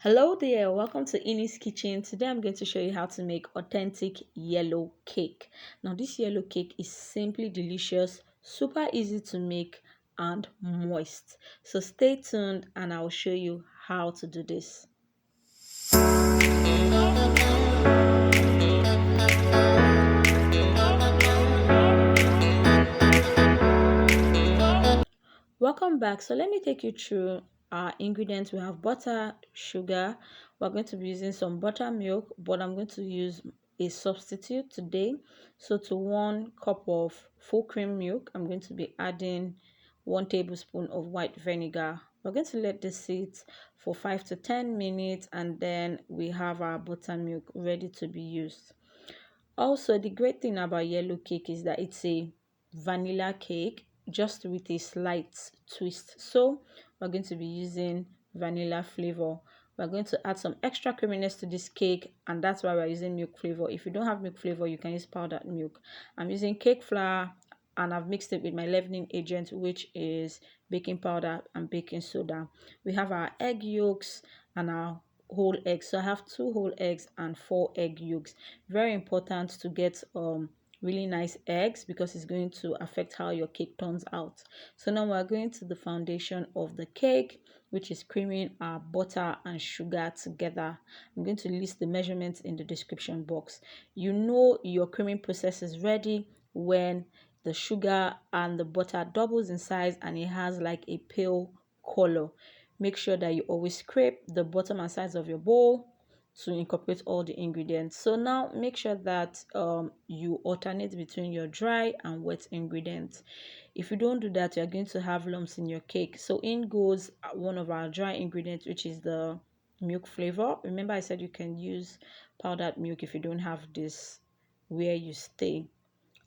Hello there, welcome to Innie's Kitchen. Today I'm going to show you how to make authentic yellow cake. Now this yellow cake is simply delicious, super easy to make and moist. So stay tuned and I'll show you how to do this. Welcome back. So let me take you through our ingredients. We have butter, sugar. We're going to be using some buttermilk, but I'm going to use a substitute today. So to 1 cup of full cream milk, I'm going to be adding 1 tablespoon of white vinegar. We're going to let this sit for 5 to 10 minutes and then we have our buttermilk ready to be used. Also, the great thing about yellow cake is that it's a vanilla cake just with a slight twist. So we're going to be using vanilla flavor. We're going to add some extra creaminess to this cake, and that's why we're using milk flavor. If you don't have milk flavor, you can use powdered milk. I'm using cake flour and I've mixed it with my leavening agent, which is baking powder and baking soda. We have our egg yolks and our whole eggs. So I have 2 whole eggs and 4 egg yolks. Very important to get really nice eggs because it's going to affect how your cake turns out. So now we're going to the foundation of the cake, which is creaming our butter and sugar together. I'm going to list the measurements in the description box. You know your creaming process is ready when the sugar and the butter doubles in size and it has like a pale color. Make sure that you always scrape the bottom and sides of your bowl to incorporate all the ingredients. So now make sure that you alternate between your dry and wet ingredients. If you don't do that, you're going to have lumps in your cake. So in goes one of our dry ingredients, which is the milk flavor. Remember I said you can use powdered milk if you don't have this where you stay.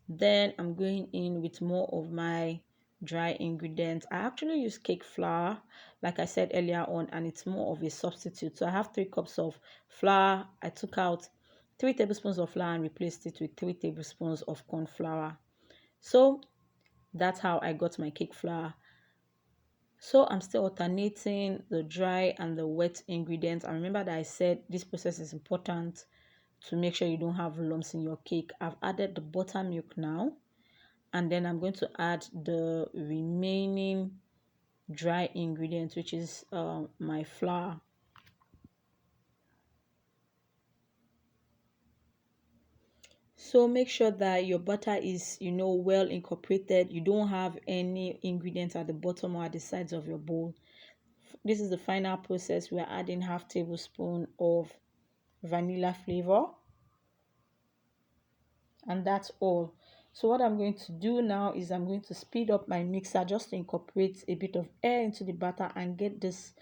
Then I'm going in with more of my dry ingredients. I actually use cake flour, like I said earlier on, and it's more of a substitute. So I have 3 cups of flour. I took out 3 tablespoons of flour and replaced it with 3 tablespoons of corn flour. So that's how I got my cake flour. So I'm still alternating the dry and the wet ingredients. And remember that I said this process is important to make sure you don't have lumps in your cake. I've added the buttermilk now, and then I'm going to add the remaining dry ingredients, which is my flour. So make sure that your butter is well incorporated. You don't have any ingredients at the bottom or at the sides of your bowl. This is the final process. We're adding half tablespoon of vanilla flavor, and that's all. So what I'm going to do now is I'm going to speed up my mixer just to incorporate a bit of air into the batter and get this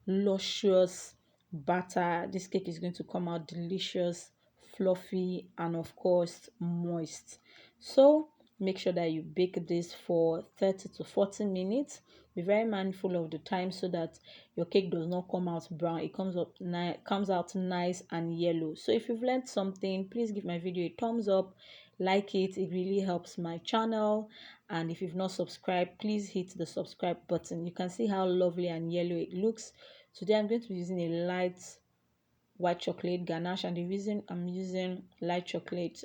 luscious batter. This cake is going to come out delicious, fluffy, and of course moist. So make sure that you bake this for 30 to 40 minutes. Be very mindful of the time so that your cake does not come out brown. It comes out nice and yellow. So if you've learned something, please give my video a thumbs up, like it really helps my channel. And if you've not subscribed, please hit the subscribe button. You can see how lovely and yellow it looks. Today I'm going to be using a light white chocolate ganache, and the reason I'm using light chocolate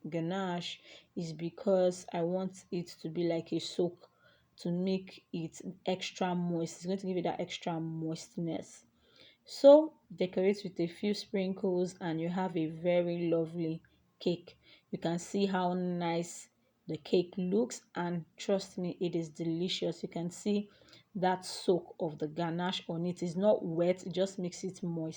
ganache is because I want it to be like a soak to make it extra moist. It's going to give it that extra moistness. So decorate with a few sprinkles and you have a very lovely cake. You can see how nice the cake looks, and trust me, it is delicious. You can see that soak of the ganache on it. Is not wet, it just makes it moist.